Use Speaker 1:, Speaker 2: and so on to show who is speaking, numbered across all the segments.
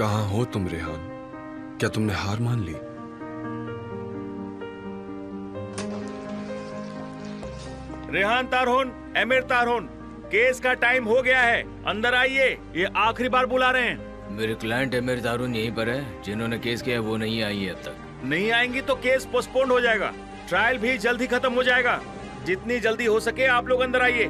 Speaker 1: कहाँ हो तुम रेहान? क्या तुमने हार मान ली?
Speaker 2: रेहान तारहुन, एमिर तारहुन, केस का टाइम हो गया है, अंदर आइए, ये आखिरी बार बुला रहे हैं।
Speaker 3: मेरे क्लाइंट एमिर तारून यहीं पर है। जिन्होंने केस किया है वो नहीं आई है अब तक।
Speaker 2: नहीं आएंगी तो केस पोस्टपोन्ड हो जाएगा, ट्रायल भी जल्द ही खत्म हो जाएगा। जितनी जल्दी हो सके आप लोग अंदर आइए।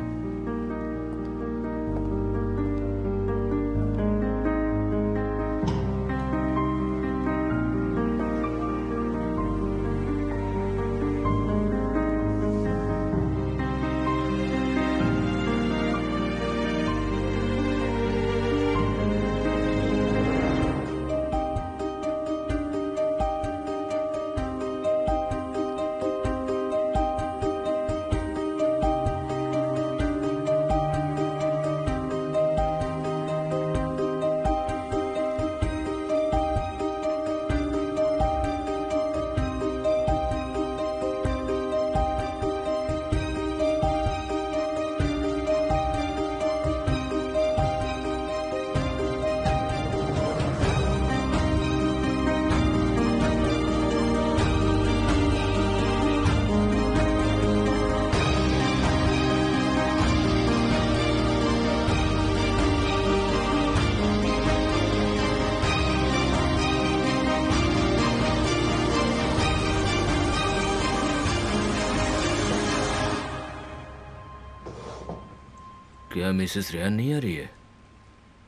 Speaker 3: क्या मिसेस रेहान नहीं आ रही है?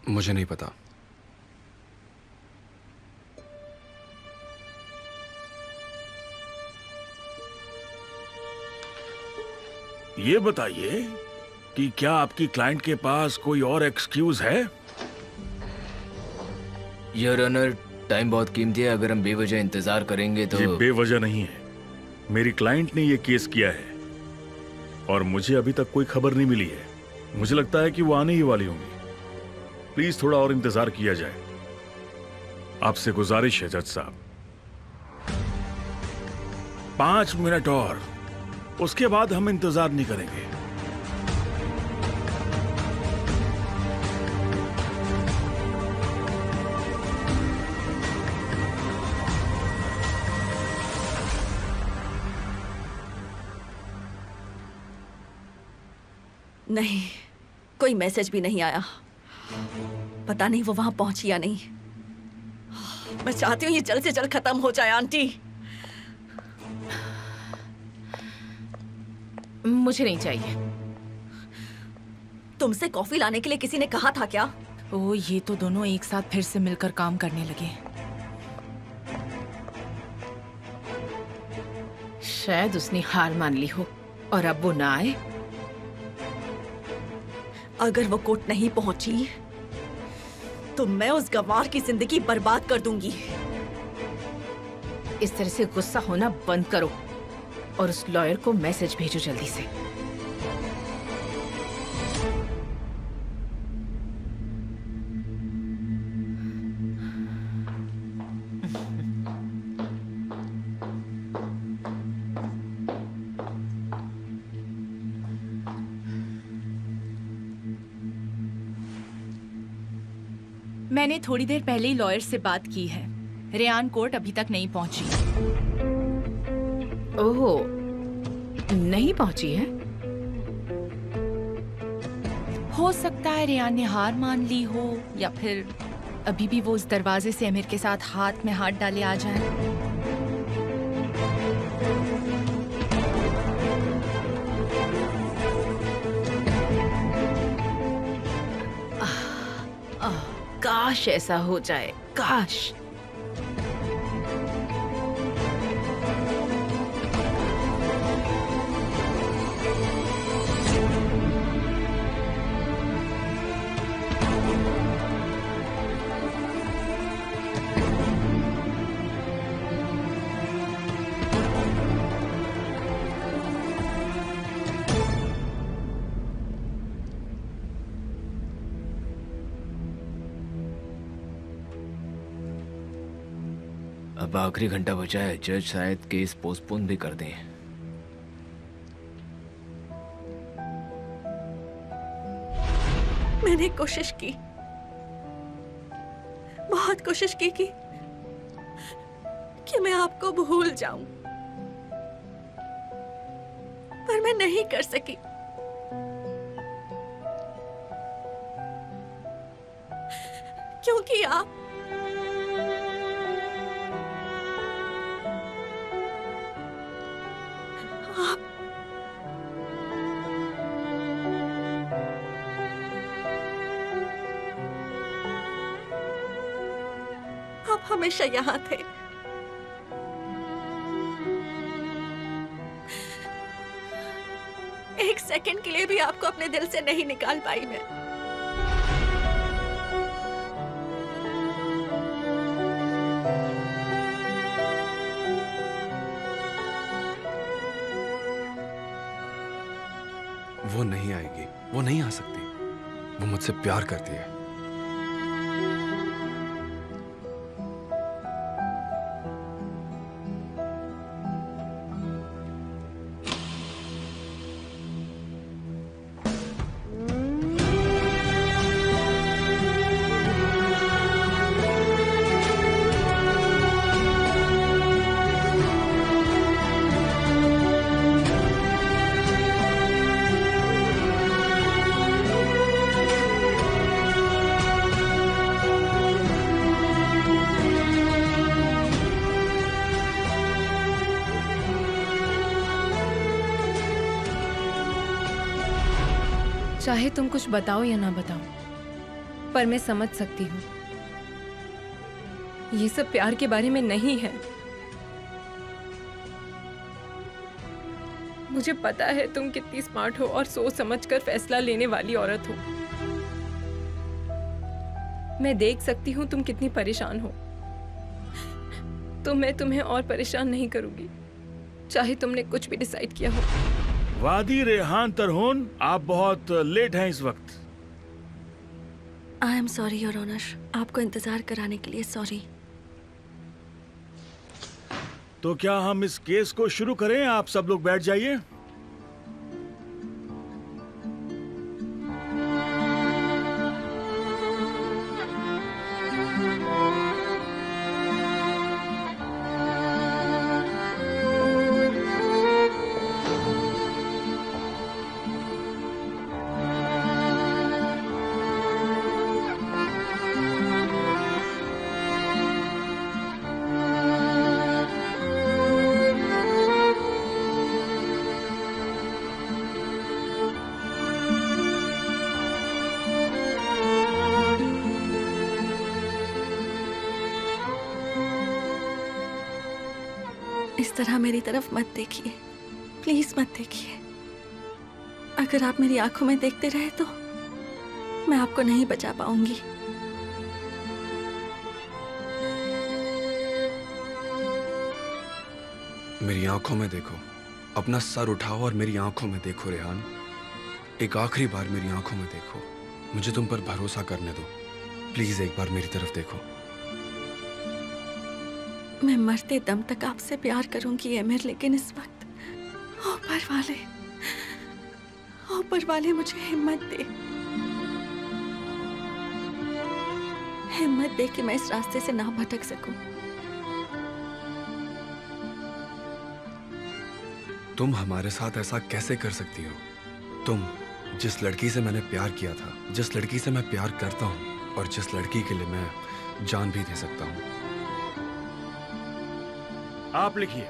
Speaker 1: मुझे नहीं पता।
Speaker 2: ये बताइए कि क्या आपकी क्लाइंट के पास कोई और एक्सक्यूज है?
Speaker 3: योर ऑनर, टाइम बहुत कीमती है। अगर हम बेवजह इंतजार करेंगे तो।
Speaker 2: ये बेवजह नहीं है। मेरी क्लाइंट ने ये केस किया है और मुझे अभी तक कोई खबर नहीं मिली है। मुझे लगता है कि वो आने ही वाली होंगी। प्लीज थोड़ा और इंतजार किया जाए। आपसे गुजारिश है जज साहब, 5 मिनट और, उसके बाद हम इंतजार नहीं करेंगे।
Speaker 4: नहीं, कोई मैसेज भी नहीं आया। पता नहीं वो वहां पहुंची या नहीं। मैं चाहती हूँ ये जल्द से जल्द खत्म हो जाए आंटी।
Speaker 5: मुझे नहीं चाहिए।
Speaker 4: तुमसे कॉफी लाने के लिए किसी ने कहा था क्या?
Speaker 5: ओ, ये तो दोनों एक साथ फिर से मिलकर काम करने लगे। शायद उसने हार मान ली हो और अब वो ना आए।
Speaker 4: अगर वो कोर्ट नहीं पहुंची तो मैं उस गवार की जिंदगी बर्बाद कर दूंगी।
Speaker 5: इस तरह से गुस्सा होना बंद करो और उस लॉयर को मैसेज भेजो जल्दी से। मैंने थोड़ी देर पहले ही लॉयर से बात की है। रेहान कोर्ट अभी तक नहीं पहुंची।
Speaker 6: ओह, नहीं पहुंची है?
Speaker 5: हो सकता है रेहान ने हार मान ली हो या फिर अभी भी वो उस दरवाजे से अमीर के साथ हाथ में हाथ डाले आ जाए।
Speaker 6: काश ऐसा हो जाए, काश।
Speaker 3: अब आखिरी घंटा बचा है। जज शायद केस पोस्टपोन भी कर दें।
Speaker 4: मैंने कोशिश की, बहुत बहुत कोशिश की कि मैं आपको भूल जाऊं, पर मैं नहीं कर सकी। क्योंकि आप हमेशा यहाँ थे। एक सेकंड के लिए भी आपको अपने दिल से नहीं निकाल पाई मैं।
Speaker 1: वो नहीं आएगी, वो नहीं आ सकती। वो मुझसे प्यार करती है।
Speaker 5: चाहे तुम कुछ बताओ या ना बताओ, पर मैं समझ सकती हूँ ये सब प्यार के बारे में नहीं है। मुझे पता है तुम कितनी स्मार्ट हो और सोच समझकर फैसला लेने वाली औरत हो। मैं देख सकती हूँ तुम कितनी परेशान हो, तो मैं तुम्हें और परेशान नहीं करूंगी, चाहे तुमने कुछ भी डिसाइड किया हो।
Speaker 2: वादी रेहान तरहुन, आप बहुत लेट हैं इस वक्त।
Speaker 4: I am sorry your honour, आपको इंतजार कराने के लिए सॉरी।
Speaker 2: तो क्या हम इस केस को शुरू करें? आप सब लोग बैठ जाइए।
Speaker 4: इस तरह मेरी तरफ मत देखिए, प्लीज मत देखिए। अगर आप मेरी आंखों में देखते रहे तो मैं आपको नहीं बचा पाऊंगी।
Speaker 1: मेरी आंखों में देखो, अपना सर उठाओ और मेरी आंखों में देखो रेहान। एक आखिरी बार मेरी आंखों में देखो, मुझे तुम पर भरोसा करने दो। प्लीज एक बार मेरी तरफ देखो।
Speaker 4: मैं मरते दम तक आपसे प्यार करूंगी एमिर, लेकिन इस वक्त ऊपर वाले मुझे हिम्मत दे कि मैं इस रास्ते से ना भटक सकूं।
Speaker 1: तुम हमारे साथ ऐसा कैसे कर सकती हो? तुम, जिस लड़की से मैंने प्यार किया था, जिस लड़की से मैं प्यार करता हूँ और जिस लड़की के लिए मैं जान भी दे सकता हूँ।
Speaker 2: आप लिखिए,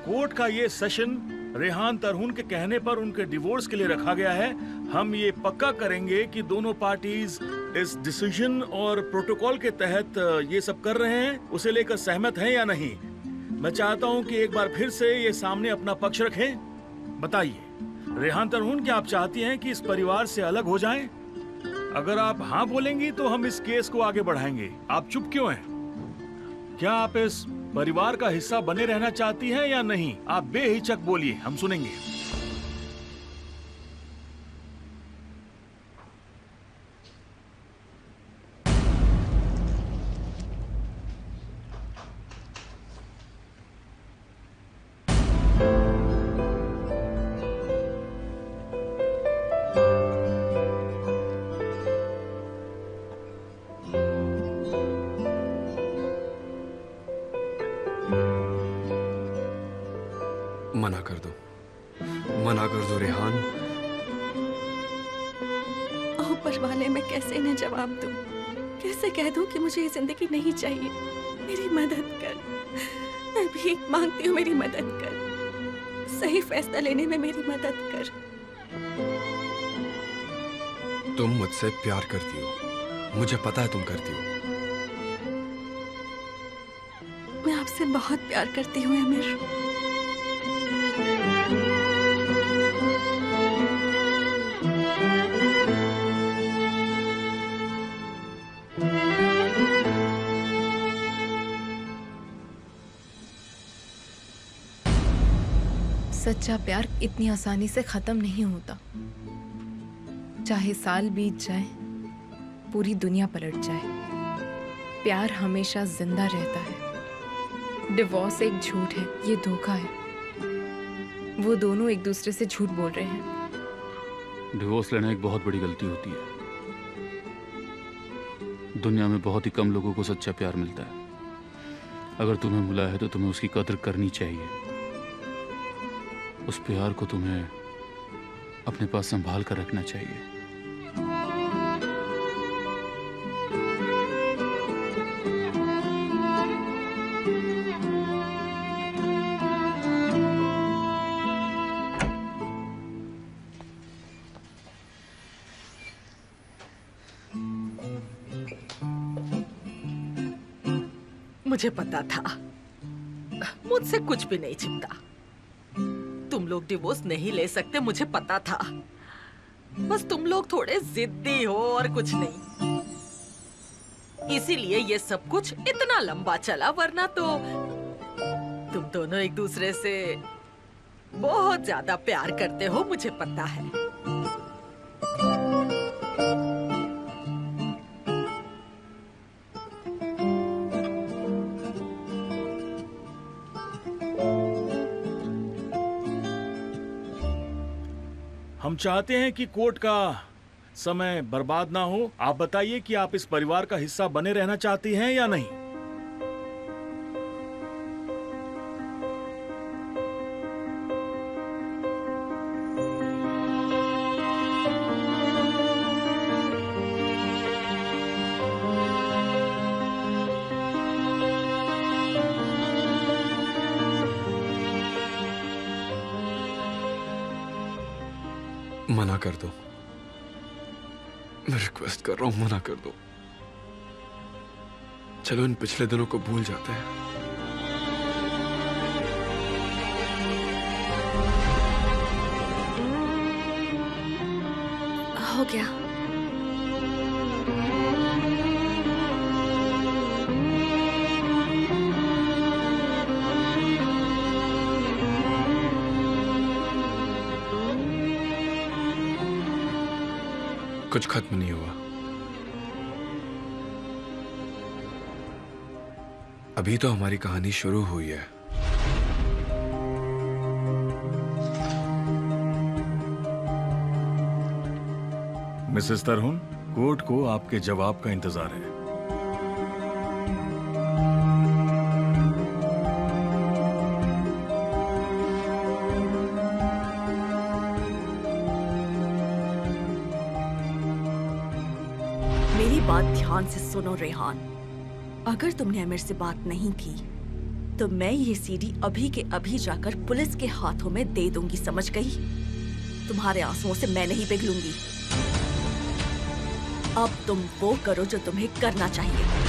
Speaker 2: कोर्ट का ये सेशन रेहान तरहुन के कहने पर उनके डिवोर्स के लिए रखा गया है। हम ये पक्का करेंगे कि दोनों पार्टीज इस डिसीजन और प्रोटोकॉल के तहत ये सब कर रहे हैं, उसे लेकर सहमत हैं या नहीं। मैं चाहता हूं कि एक बार फिर से ये सामने अपना पक्ष रखें। बताइए रेहान तरहुन, क्या आप चाहती हैं कि इस परिवार से अलग हो जाएं? अगर आप हाँ बोलेंगी तो हम इस केस को आगे बढ़ाएंगे। आप चुप क्यों हैं? क्या आप इस परिवार का हिस्सा बने रहना चाहती हैं या नहीं? आप बेहिचक बोलिए, हम सुनेंगे।
Speaker 4: वाले मैं कैसे इन्हें जवाब दूं? कैसे कह दूं कि मुझे ये जिंदगी नहीं चाहिए? मेरी मदद कर, मैं भीख मांगती हूँ, मेरी मदद कर। सही फैसला लेने में मेरी मदद कर।
Speaker 1: तुम मुझसे प्यार करती हो, मुझे पता है तुम करती हो।
Speaker 4: मैं आपसे बहुत प्यार करती हूँ अमीर।
Speaker 5: सच्चा प्यार इतनी आसानी से खत्म नहीं होता। चाहे साल बीत जाए, पूरी दुनिया पलट जाए, प्यार हमेशा जिंदा रहता है। डिवोर्स एक झूठ है, ये धोखा है। वो दोनों एक दूसरे से झूठ बोल रहे हैं।
Speaker 7: डिवोर्स लेना एक बहुत बड़ी गलती होती है। दुनिया में बहुत ही कम लोगों को सच्चा प्यार मिलता है। अगर तुम्हें मिला है तो तुम्हें उसकी कदर करनी चाहिए। उस प्यार को तुम्हें अपने पास संभाल कर रखना चाहिए।
Speaker 8: मुझे पता था, मुझसे कुछ भी नहीं छिपता। तुम लोग डिवोर्स नहीं ले सकते, मुझे पता था। बस तुम लोग थोड़े जिद्दी हो और कुछ नहीं। इसीलिए ये सब कुछ इतना लंबा चला, वरना तो तुम दोनों एक दूसरे से बहुत ज्यादा प्यार करते हो, मुझे पता है।
Speaker 2: हम चाहते हैं कि कोर्ट का समय बर्बाद ना हो। आप बताइए कि आप इस परिवार का हिस्सा बने रहना चाहती हैं या नहीं?
Speaker 1: मना कर दो, मैं रिक्वेस्ट कर रहा हूं, मना कर दो। चलो इन पिछले दिनों को भूल जाते हैं।
Speaker 4: हो गया।
Speaker 1: कुछ खत्म नहीं हुआ। अभी तो हमारी कहानी शुरू हुई है।
Speaker 2: मिसेस तरहुन, कोर्ट को आपके जवाब का इंतजार है।
Speaker 4: मेरी बात ध्यान से सुनो रेहान। अगर तुमने अमीर से बात नहीं की तो मैं ये सीडी अभी के अभी जाकर पुलिस के हाथों में दे दूंगी, समझ गई? तुम्हारे आंसुओं से मैं नहीं पिघलूंगी। अब तुम वो करो जो तुम्हें करना चाहिए।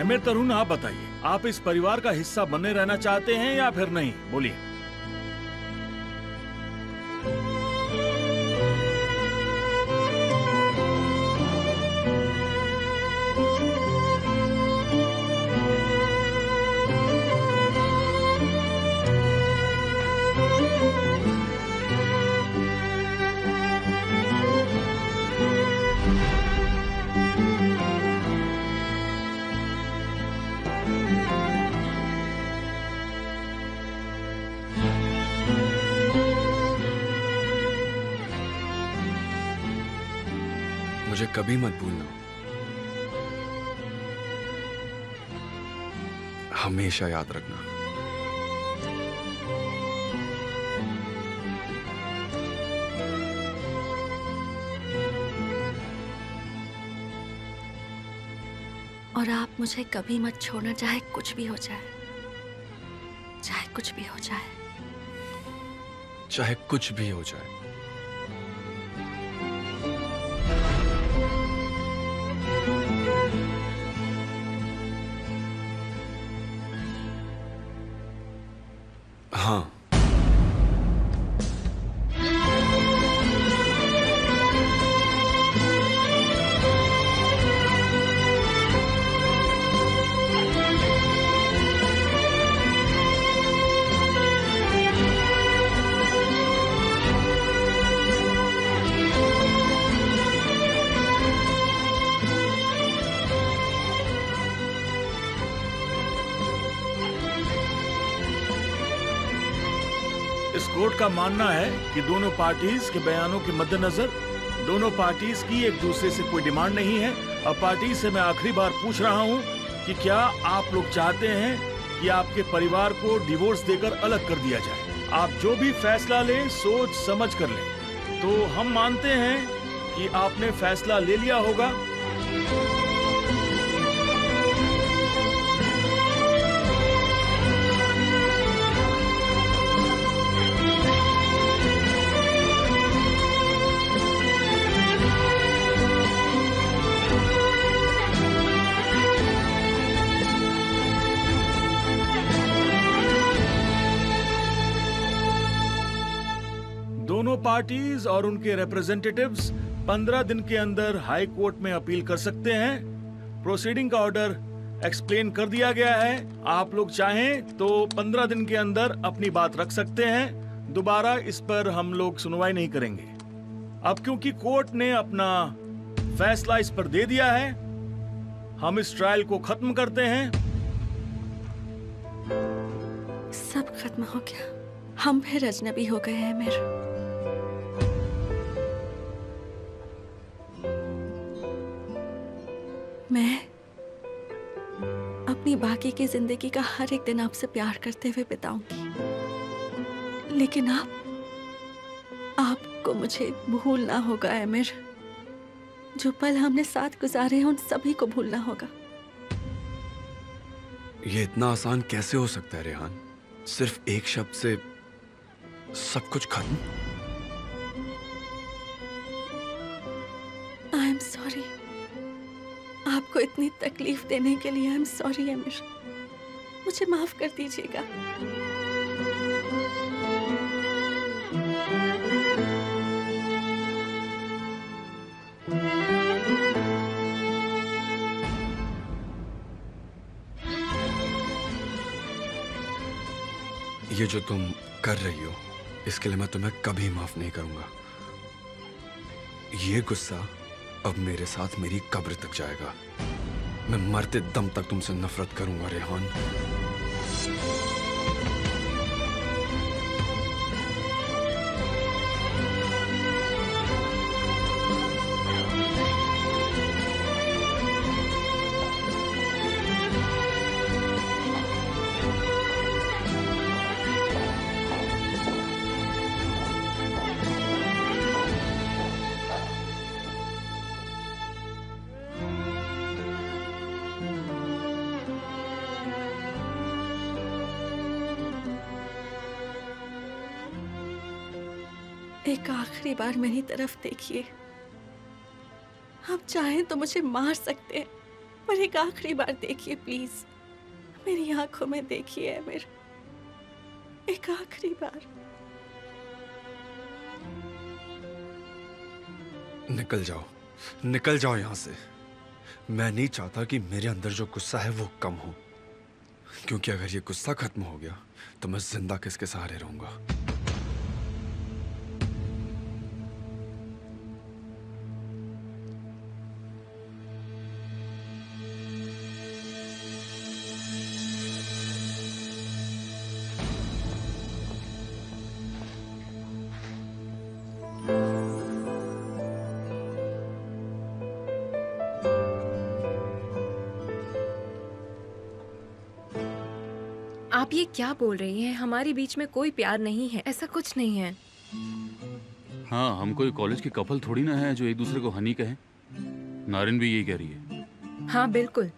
Speaker 2: एमिर तरुण, आप बताइए, आप इस परिवार का हिस्सा बने रहना चाहते हैं या फिर नहीं? बोलिए।
Speaker 1: मुझे कभी मत भूलना, हमेशा याद रखना।
Speaker 4: और आप मुझे कभी मत छोड़ना, चाहे कुछ भी हो जाए, चाहे कुछ भी हो जाए,
Speaker 1: चाहे कुछ भी हो जाए। हाँ,
Speaker 2: इस कोर्ट का मानना है कि दोनों पार्टीज के बयानों के मद्देनजर दोनों पार्टीज की एक दूसरे से कोई डिमांड नहीं है। अब पार्टी से मैं आखिरी बार पूछ रहा हूं कि क्या आप लोग चाहते हैं कि आपके परिवार को डिवोर्स देकर अलग कर दिया जाए? आप जो भी फैसला लें सोच समझ कर लें। तो हम मानते हैं कि आपने फैसला ले लिया होगा। दोनों पार्टीज और उनके रिप्रेजेंटेटिव्स 15 दिन के अंदर हाई कोर्ट में अपील कर सकते हैं। प्रोसीडिंग का ऑर्डर एक्सप्लेन कर दिया गया है। आप लोग चाहें तो 15 दिन के अंदर अपनी बात रख सकते हैं। दोबारा इस पर हम लोग सुनवाई नहीं करेंगे। अब क्योंकि कोर्ट ने अपना फैसला इस पर दे दिया है, हम इस ट्रायल को खत्म करते हैं।
Speaker 4: सब खत्म हो गया, हम फिर अजनबी हो गए हैं मेरे। मैं अपनी बाकी की जिंदगी का हर एक दिन आपसे प्यार करते हुए बिताऊंगी, लेकिन आपको मुझे भूलना होगा एमिर। जो पल हमने साथ गुजारे हैं उन सभी को भूलना होगा।
Speaker 1: ये इतना आसान कैसे हो सकता है रेहान? सिर्फ एक शब्द से सब कुछ खत्म?
Speaker 4: आई एम सॉरी, आपको इतनी तकलीफ देने के लिए आई एम सॉरी एमिर, मुझे माफ कर दीजिएगा।
Speaker 1: ये जो तुम कर रही हो इसके लिए मैं तुम्हें कभी माफ नहीं करूंगा। ये गुस्सा अब मेरे साथ मेरी कब्र तक जाएगा। मैं मरते दम तक तुमसे नफरत करूंगा रेहान।
Speaker 4: एक आखिरी बार मेरी तरफ देखिए। आप चाहें तो मुझे मार सकते हैं, पर एक आखिरी बार देखिए प्लीज, मेरी आंखों में देखिए आमिर, एक आखिरी बार।
Speaker 1: निकल जाओ यहाँ से। मैं नहीं चाहता कि मेरे अंदर जो गुस्सा है वो कम हो, क्योंकि अगर ये गुस्सा खत्म हो गया तो मैं जिंदा किसके सहारे रहूंगा।
Speaker 5: आप ये क्या बोल रही हैं? हमारे बीच में कोई प्यार नहीं है, ऐसा कुछ नहीं है।
Speaker 7: हाँ, हम कोई कॉलेज के कपल थोड़ी ना है जो एक दूसरे को हनी कहें। नारिन भी यही कह रही है।
Speaker 5: हाँ बिल्कुल,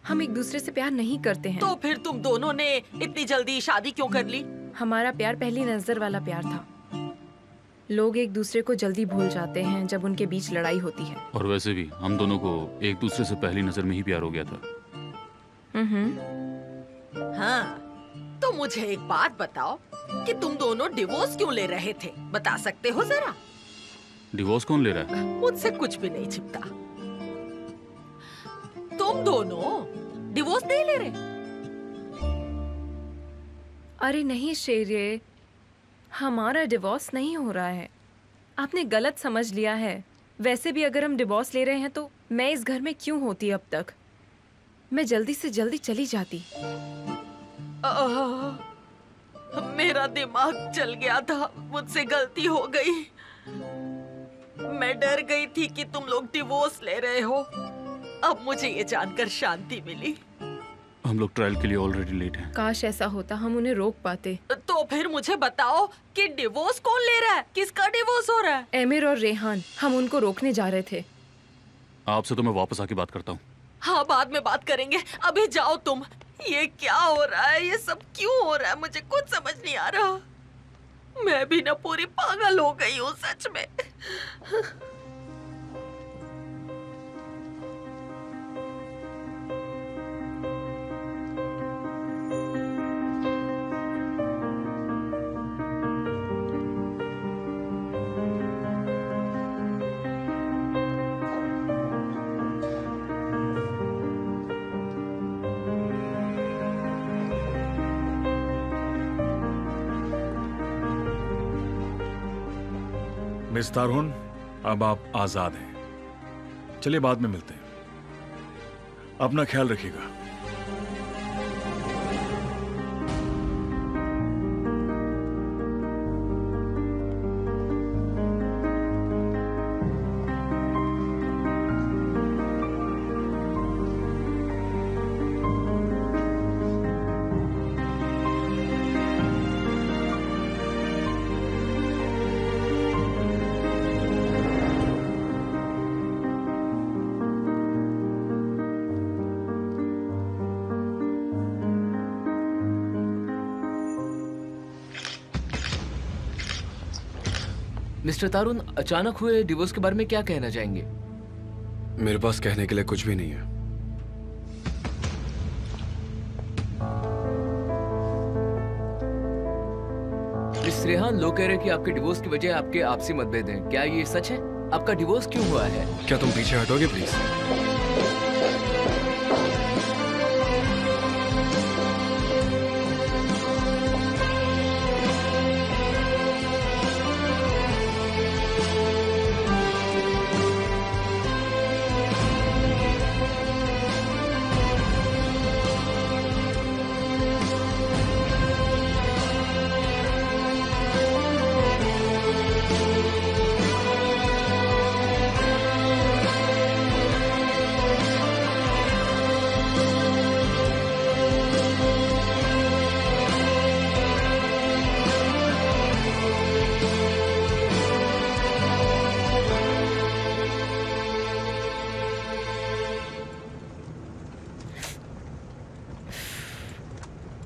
Speaker 5: हम एक दूसरे से प्यार नहीं करते हैं।
Speaker 8: तो फिर तुम दोनों ने इतनी जल्दी शादी क्यों कर ली?
Speaker 5: हमारा प्यार पहली नजर वाला प्यार था। लोग एक दूसरे को जल्दी भूल जाते हैं जब उनके बीच लड़ाई होती है।
Speaker 7: और वैसे भी हम दोनों को एक दूसरे से पहली नजर में ही प्यार हो गया था।
Speaker 8: हाँ, तो मुझे एक बात बताओ कि तुम दोनों डिवोर्स क्यों ले रहे थे? बता सकते हो जरा?
Speaker 7: डिवोर्स कौन ले रहा है?
Speaker 8: मुझसे कुछ भी नहीं छिपता। तुम दोनों डिवोर्स नहीं ले रहे?
Speaker 5: अरे नहीं शेरिए, हमारा डिवोर्स नहीं हो रहा है। आपने गलत समझ लिया है। वैसे भी अगर हम डिवोर्स ले रहे हैं तो मैं इस घर में क्यों होती अब तक? मैं जल्दी से जल्दी चली जाती।
Speaker 8: मेरा दिमाग चल गया था, मुझसे गलती हो गई। मैं डर गई थी कि तुम लोग डिवोर्स ले रहे हो। अब मुझे ये जानकर शांति मिली।
Speaker 7: हम लोग ट्रायल के लिए ऑलरेडी लेट हैं।
Speaker 5: काश ऐसा होता, हम उन्हें रोक पाते।
Speaker 8: तो फिर मुझे बताओ कि डिवोर्स कौन ले रहा है? किसका डिवोर्स हो रहा है?
Speaker 5: एमिर और रेहान, हम उनको रोकने जा रहे थे।
Speaker 7: आपसे तो मैं वापस आके बात करता हूँ।
Speaker 8: हाँ, बाद में बात करेंगे, अभी जाओ तुम। ये क्या हो रहा है? ये सब क्यों हो रहा है? मुझे कुछ समझ नहीं आ रहा। मैं भी ना पूरी पागल हो गई हूँ सच में।
Speaker 2: मिस तारहुन, अब आप आजाद हैं। चलिए बाद में मिलते हैं। अपना ख्याल रखिएगा।
Speaker 3: मिस्टर तारुन, अचानक हुए डिवोर्स के बारे में क्या कहना चाहेंगे?
Speaker 1: मेरे पास कहने के लिए कुछ भी नहीं है।
Speaker 3: मिस रेहान, लोग कह रहे हैं कि आपके डिवोर्स की वजह आपके आपसी मतभेद हैं। क्या ये सच है? आपका डिवोर्स क्यों हुआ है?
Speaker 1: क्या तुम पीछे हटोगे प्लीज?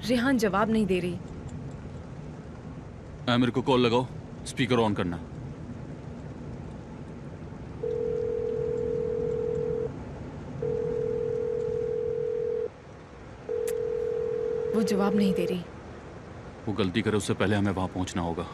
Speaker 5: रेहान जवाब नहीं दे रही।
Speaker 7: मेरे को कॉल लगाओ, स्पीकर ऑन करना।
Speaker 5: वो जवाब नहीं दे रही।
Speaker 7: वो गलती करे उससे पहले हमें वहां पहुंचना होगा।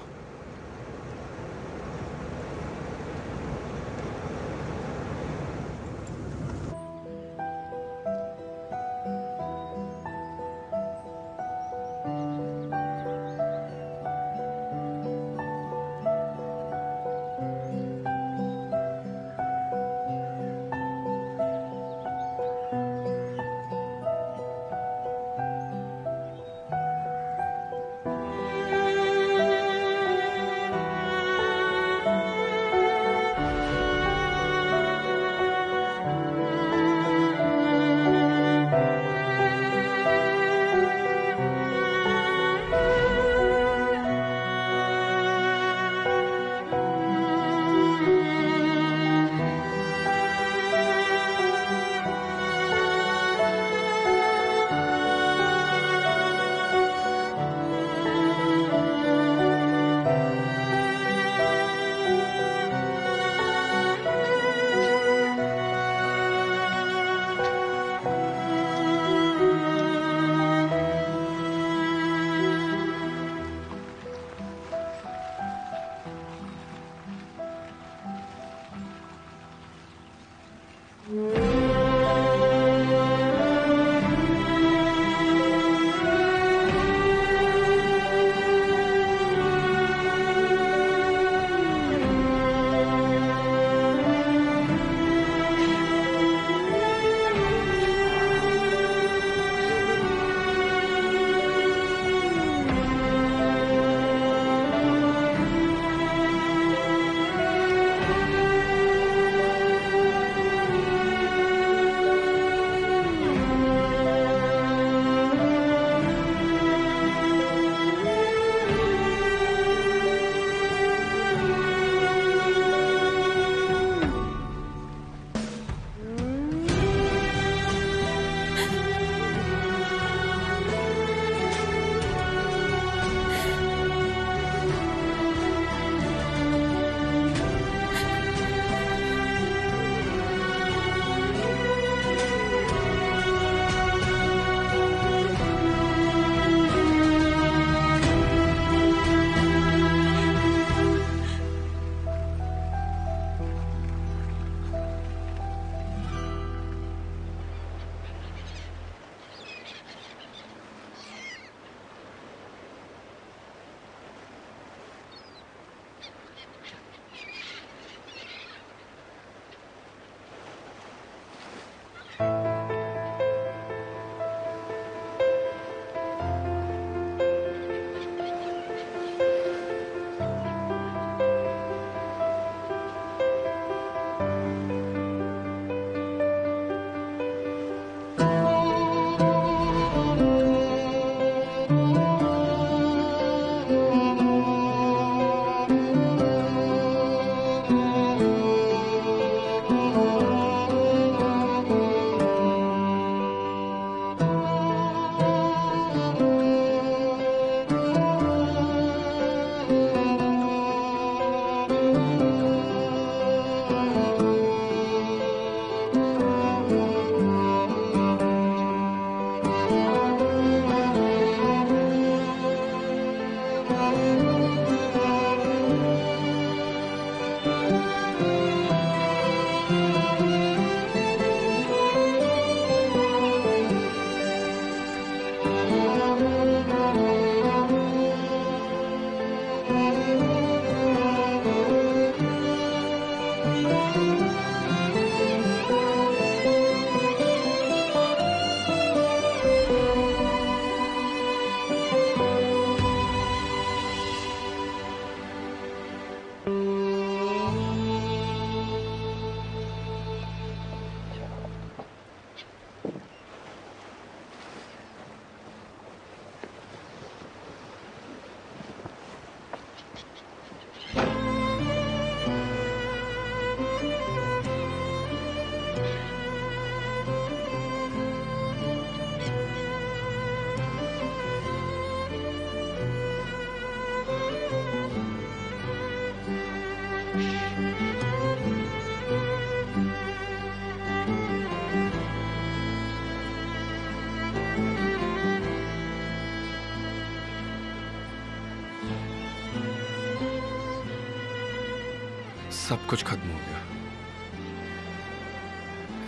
Speaker 1: सब कुछ खत्म हो गया,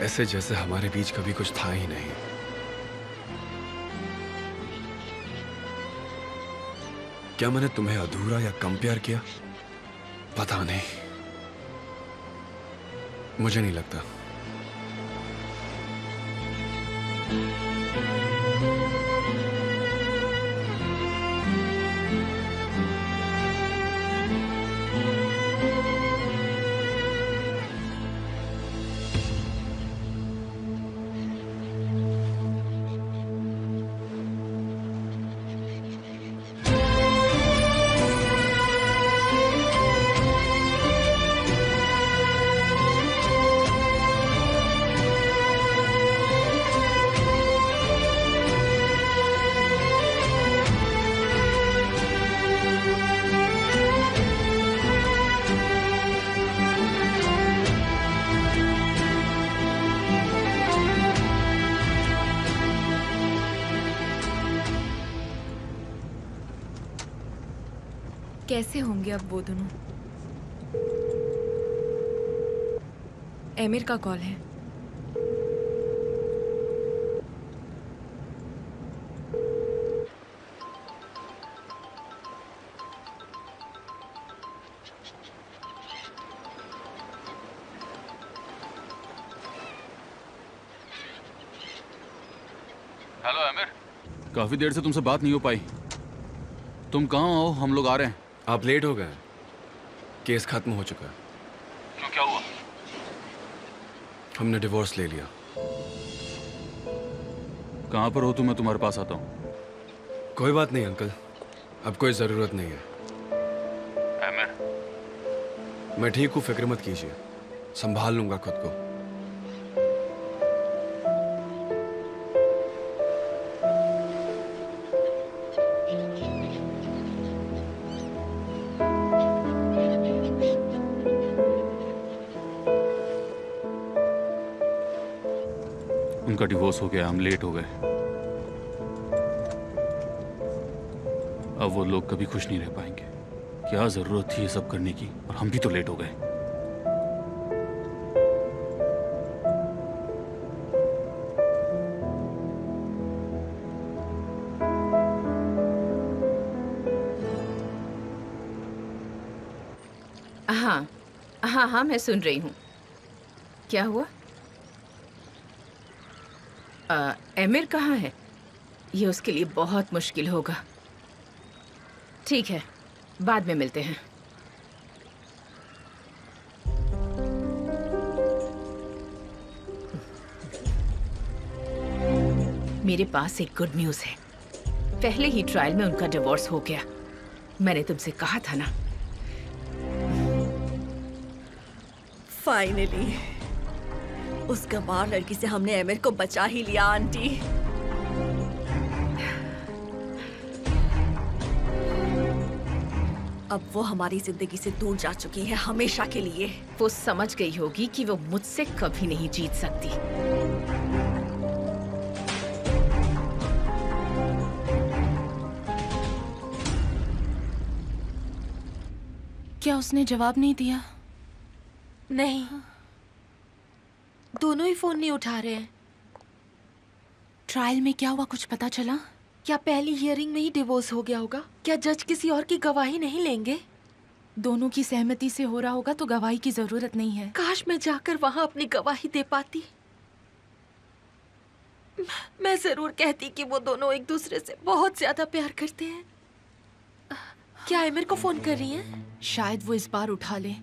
Speaker 1: ऐसे जैसे हमारे बीच कभी कुछ था ही नहीं। क्या मैंने तुम्हें अधूरा या कम प्यार किया? पता नहीं, मुझे नहीं लगता।
Speaker 5: कैसे होंगे अब वो दोनों? एमिर का कॉल है।
Speaker 7: हेलो एमिर, काफी देर से तुमसे बात नहीं हो पाई। तुम कहाँ हो? हम लोग आ रहे हैं।
Speaker 1: आप लेट हो गए, केस खत्म हो चुका है।
Speaker 7: क्यों, क्या हुआ?
Speaker 1: हमने डिवोर्स ले लिया।
Speaker 7: कहाँ पर हो तुम? मैं तुम्हारे पास आता हूँ।
Speaker 1: कोई बात नहीं अंकल, अब कोई जरूरत नहीं है।
Speaker 7: एमिर,
Speaker 1: मैं ठीक हूँ, फिक्र मत कीजिए, संभाल लूंगा खुद को।
Speaker 7: उनका डिवोर्स हो गया, हम लेट हो गए। अब वो लोग कभी खुश नहीं रह पाएंगे। क्या जरूरत थी ये सब करने की, और हम भी तो लेट हो गए।
Speaker 6: हाँ हाँ हाँ, मैं सुन रही हूँ। क्या हुआ? एमिर कहाँ है? ये उसके लिए बहुत मुश्किल होगा। ठीक है, बाद में मिलते हैं। मेरे पास एक गुड न्यूज़ है। पहले ही ट्रायल में उनका डिवोर्स हो गया। मैंने तुमसे कहा था ना।
Speaker 4: फाइनली उस गंवार लड़की से हमने एमिर को बचा ही लिया आंटी। अब वो हमारी जिंदगी से दूर जा चुकी है हमेशा के लिए।
Speaker 6: वो समझ गई होगी कि वो मुझसे कभी नहीं जीत सकती।
Speaker 9: क्या उसने जवाब नहीं दिया?
Speaker 5: नहीं, दोनों ही फोन नहीं उठा रहे हैं।
Speaker 9: ट्रायल में क्या हुआ, कुछ पता चला?
Speaker 5: क्या पहली हियरिंग में ही डिवोर्स हो गया होगा? क्या जज किसी और की गवाही नहीं लेंगे?
Speaker 9: दोनों की सहमति से हो रहा होगा तो गवाही की जरूरत नहीं है।
Speaker 5: काश मैं जाकर वहां अपनी गवाही दे पाती। मैं जरूर कहती कि वो दोनों एक दूसरे से बहुत ज्यादा प्यार करते हैं। क्या एमिर को फोन कर रही हैं?
Speaker 9: शायद वो इस बार उठा ले,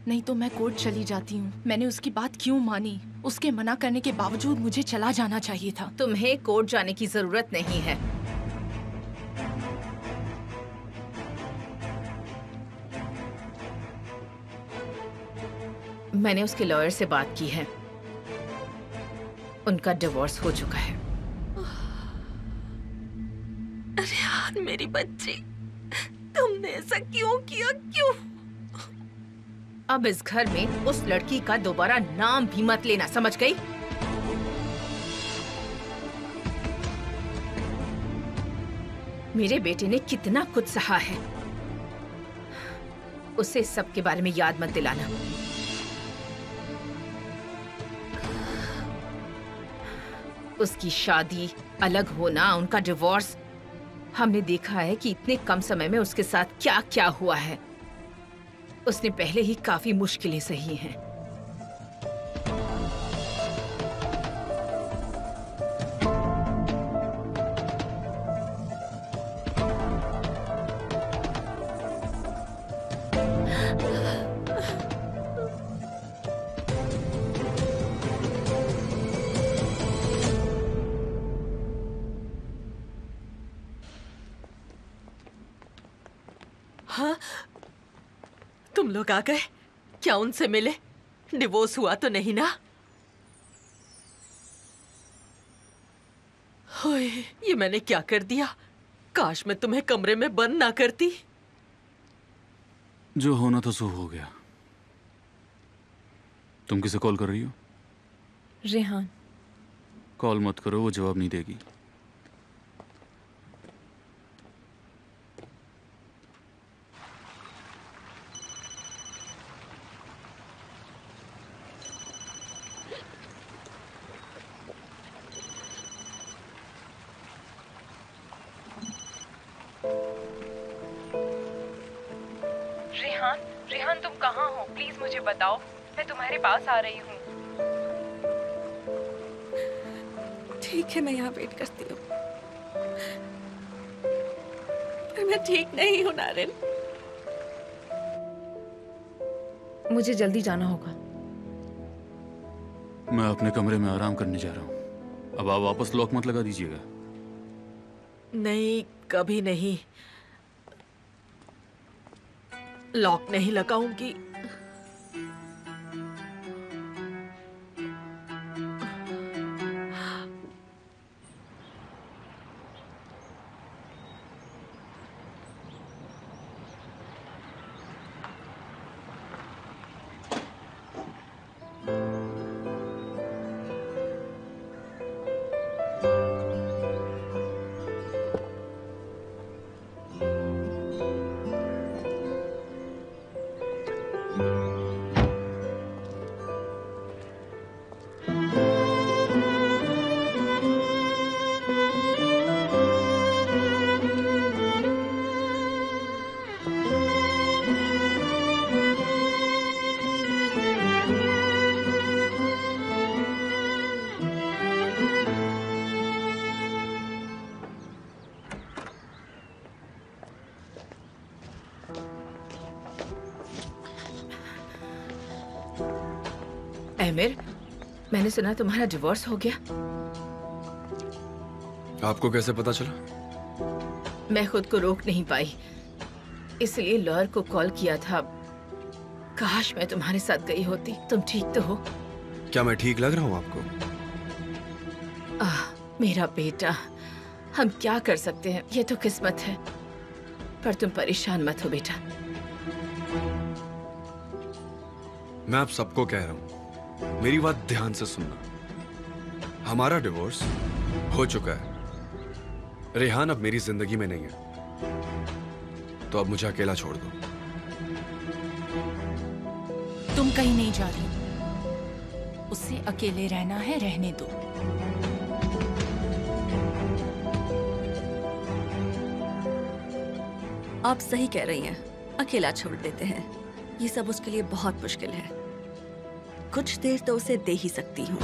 Speaker 9: नहीं तो मैं कोर्ट चली जाती हूँ। मैंने उसकी बात क्यों मानी? उसके मना करने के बावजूद मुझे चला जाना चाहिए था।
Speaker 6: तुम्हें कोर्ट जाने की जरूरत नहीं है। मैंने उसके लॉयर से बात की है। उनका डिवोर्स हो चुका है।
Speaker 5: रेहान मेरी बच्ची, तुमने ऐसा क्यों किया? क्यों?
Speaker 6: अब इस घर में उस लड़की का दोबारा नाम भी मत लेना, समझ गई? मेरे बेटे ने कितना कुछ सहा है। उसे इस सब के बारे में याद मत दिलाना। उसकी शादी, अलग होना, उनका डिवोर्स, हमने देखा है कि इतने कम समय में उसके साथ क्या क्या हुआ है। उसने पहले ही काफी मुश्किलें सही हैं।
Speaker 8: हाँ, तुम लोग आ गए? क्या उनसे मिले? डिवोर्स हुआ तो नहीं ना? ओए, ये मैंने क्या कर दिया? काश मैं तुम्हें कमरे में बंद ना करती।
Speaker 7: जो होना था सो हो गया। तुम किसे कॉल कर रही हो?
Speaker 5: रेहान।
Speaker 7: कॉल मत करो, वो जवाब नहीं देगी।
Speaker 5: रेहान, रेहान तुम कहाँ हो? प्लीज मुझे बताओ, मैं तुम्हारे पास आ रही हूँ।
Speaker 4: ठीक है, मैं यहाँ वेट करती हूँ, पर मैं ठीक नहीं हूँ नारिन।
Speaker 5: मुझे जल्दी जाना होगा।
Speaker 7: मैं अपने कमरे में आराम करने जा रहा हूँ। अब आप वापस लॉक मत लगा दीजिएगा।
Speaker 8: नहीं, कभी नहीं। लॉक नहीं लगाऊंगी। एमिर, मैंने सुना तुम्हारा डिवोर्स हो गया।
Speaker 1: आपको कैसे पता चला?
Speaker 6: मैं खुद को रोक नहीं पाई, इसलिए लॉयर को कॉल किया था। काश मैं तुम्हारे साथ गई होती। तुम ठीक तो हो?
Speaker 1: क्या मैं ठीक लग रहा हूँ आपको?
Speaker 6: मेरा बेटा, हम क्या कर सकते हैं, ये तो किस्मत है। पर तुम परेशान मत हो बेटा।
Speaker 1: मैं आप सबको कह रहा हूं, मेरी बात ध्यान से सुनना। हमारा डिवोर्स हो चुका है। रेहान अब मेरी जिंदगी में नहीं है, तो अब मुझे अकेला छोड़ दो।
Speaker 9: तुम कहीं नहीं जा रही। उससे अकेले रहना है, रहने दो।
Speaker 4: आप सही कह रही हैं, अकेला छोड़ देते हैं। ये सब उसके लिए बहुत मुश्किल है। कुछ देर तो उसे दे ही सकती हूँ।